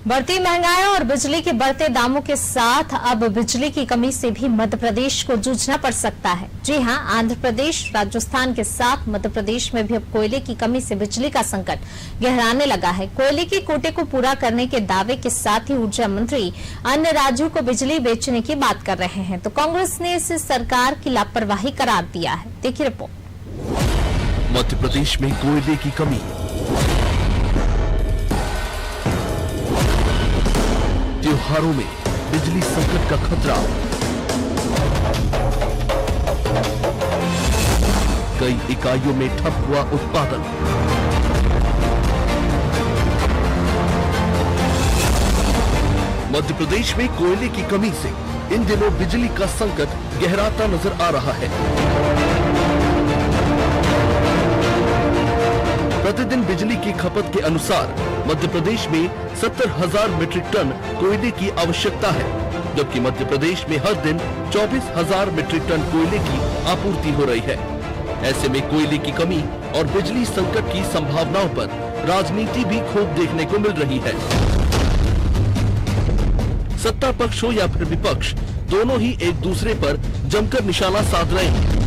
बढ़ती महंगाई और बिजली के बढ़ते दामों के साथ अब बिजली की कमी से भी मध्य प्रदेश को जूझना पड़ सकता है। जी हां, आंध्र प्रदेश, राजस्थान के साथ मध्य प्रदेश में भी अब कोयले की कमी से बिजली का संकट गहराने लगा है। कोयले के कोटे को पूरा करने के दावे के साथ ही ऊर्जा मंत्री अन्य राज्यों को बिजली बेचने की बात कर रहे हैं, तो कांग्रेस ने इसे सरकार की लापरवाही करार दिया है। देखिए रिपोर्ट। मध्य प्रदेश में कोयले की कमी, त्योहारों में बिजली संकट का खतरा, कई इकाइयों में ठप हुआ उत्पादन, मध्य प्रदेश में कोयले की कमी से इन दिनों बिजली का संकट गहराता नजर आ रहा है। प्रतिदिन बिजली की खपत के अनुसार मध्य प्रदेश में 70,000 मीट्रिक टन कोयले की आवश्यकता है, जबकि मध्य प्रदेश में हर दिन 24,000 मीट्रिक टन कोयले की आपूर्ति हो रही है। ऐसे में कोयले की कमी और बिजली संकट की संभावनाओं पर राजनीति भी खूब देखने को मिल रही है। सत्ता पक्ष हो या फिर विपक्ष, दोनों ही एक दूसरे पर जमकर निशाना साध रहे हैं।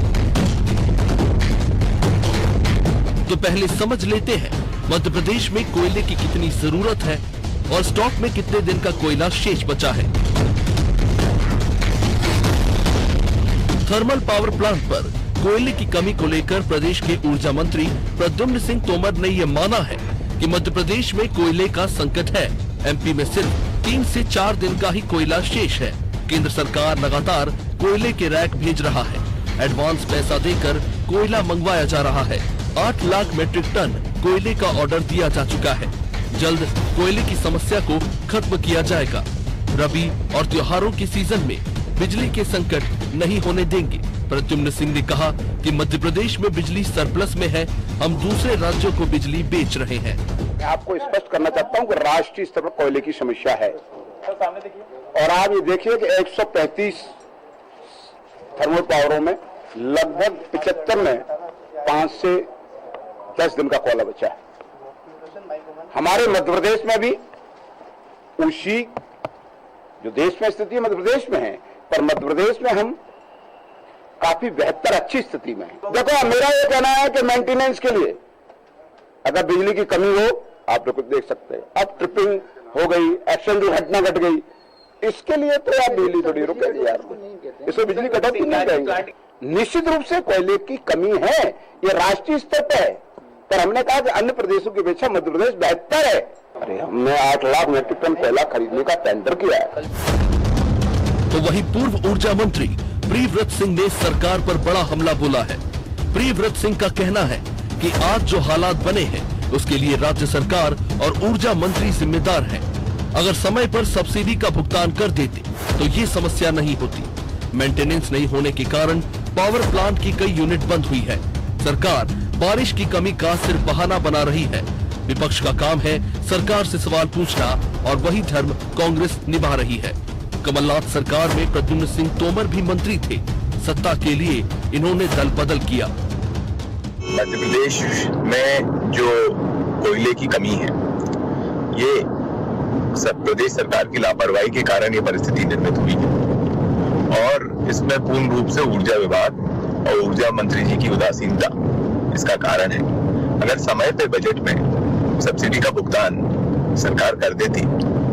तो पहले समझ लेते हैं मध्य प्रदेश में कोयले की कितनी जरूरत है और स्टॉक में कितने दिन का कोयला शेष बचा है। थर्मल पावर प्लांट पर कोयले की कमी को लेकर प्रदेश के ऊर्जा मंत्री प्रद्युम्न सिंह तोमर ने यह माना है कि मध्य प्रदेश में कोयले का संकट है। एमपी में सिर्फ 3 से 4 दिन का ही कोयला शेष है। केंद्र सरकार लगातार कोयले के रैक भेज रहा है। एडवांस पैसा देकर कोयला मंगवाया जा रहा है। 8 लाख मीट्रिक टन कोयले का ऑर्डर दिया जा चुका है। जल्द कोयले की समस्या को खत्म किया जाएगा। रबी और त्योहारों के सीजन में बिजली के संकट नहीं होने देंगे। प्रद्युम्न सिंह ने कहा कि मध्य प्रदेश में बिजली सरप्लस में है, हम दूसरे राज्यों को बिजली बेच रहे हैं। मैं आपको स्पष्ट करना चाहता हूं कि राष्ट्रीय स्तर पर कोयले की समस्या है और आप ये देखिए कि 135 थर्मल पावरों में लगभग 75 में 5 से 10 दिन का कोयला बचा है। हमारे मध्य प्रदेश में भी उसी जो देश में स्थिति मध्य प्रदेश में है, पर मध्य प्रदेश में हम काफी बेहतर अच्छी स्थिति में है। देखो, मेरा ये कहना है कि मेंटेनेंस के लिए अगर बिजली की कमी हो, आप लोग देख सकते हैं अब ट्रिपिंग हो गई, एक्सीडेंटल घटना घट गई, इसके लिए तो आप बिजली थोड़ी रुकेगी यार, इसमें बिजली कटौती नहीं करेंगे। निश्चित रूप से कोयले की कमी है, ये राष्ट्रीय स्तर पर है, पर हमने कहा कि अन्य प्रदेशों की अपेक्षा मध्य प्रदेश बेहतर है। अरे हमने 8 लाख मीट्रिक टन कोयला खरीदने का टेंडर किया है। तो वहीं पूर्व ऊर्जा मंत्री प्रियव्रत सिंह ने सरकार पर बड़ा हमला बोला है। प्रियव्रत सिंह का कहना है कि आज जो हालात बने हैं उसके लिए राज्य सरकार और ऊर्जा मंत्री जिम्मेदार हैं। अगर समय पर सब्सिडी का भुगतान कर देते तो ये समस्या नहीं होती। मेंटेनेंस नहीं होने के कारण पावर प्लांट की कई यूनिट बंद हुई है। सरकार बारिश की कमी का सिर्फ बहाना बना रही है। विपक्ष का काम है सरकार से सवाल पूछना और वही धर्म कांग्रेस निभा रही है। कमलनाथ सरकार में प्रद्युम्न सिंह तोमर भी मंत्री थे। सत्ता के लिए इन्होंने दल बदल किया। मध्य प्रदेश में जो कोयले की कमी है, ये सब प्रदेश सरकार की लापरवाही के कारण ये परिस्थिति निर्मित हुई है और इसमें पूर्ण रूप से ऊर्जा विभाग और ऊर्जा मंत्री जी की उदासीनता इसका कारण है। अगर समय पे बजट में सब्सिडी का भुगतान सरकार कर देती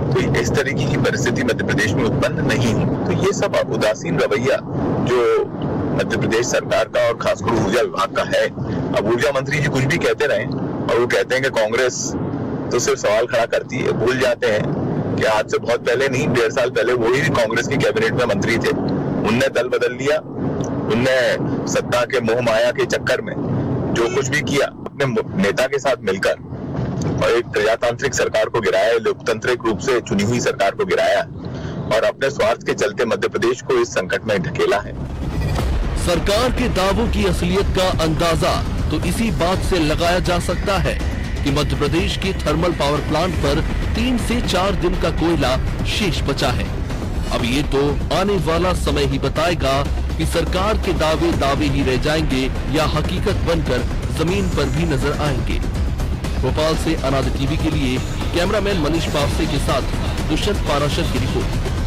तो इस तरीके की परिस्थिति मध्य प्रदेश में उत्पन्न नहीं हुई। तो ये सब उदासीन रवैया जो मध्य प्रदेश सरकार का और खासकर ऊर्जा विभाग का है। अब ऊर्जा मंत्री जी कुछ भी कहते रहे और वो कहते हैं कि कांग्रेस तो सिर्फ सवाल खड़ा करती है, भूल जाते हैं कि आज से बहुत पहले नहीं, 1.5 साल पहले वही कांग्रेस की कैबिनेट में मंत्री थे। उनने दल बदल लिया, उनने सत्ता के मोह माया के चक्कर में जो कुछ भी किया अपने नेता के साथ मिलकर और एक प्रजातांत्रिक सरकार को गिराया, लोकतांत्रिक रूप से चुनी हुई सरकार को गिराया और अपने स्वार्थ के चलते मध्य प्रदेश को इस संकट में ढकेला है। सरकार के दावों की असलियत का अंदाजा तो इसी बात से लगाया जा सकता है कि मध्य प्रदेश के थर्मल पावर प्लांट पर 3 से 4 दिन का कोयला शेष बचा है। अब ये तो आने वाला समय ही बताएगा कि सरकार के दावे ही रह जाएंगे या हकीकत बनकर जमीन पर भी नजर आएंगे। भोपाल से अनादि टीवी के लिए कैमरामैन मनीष पावसे के साथ दुष्यंत पाराशर की रिपोर्ट।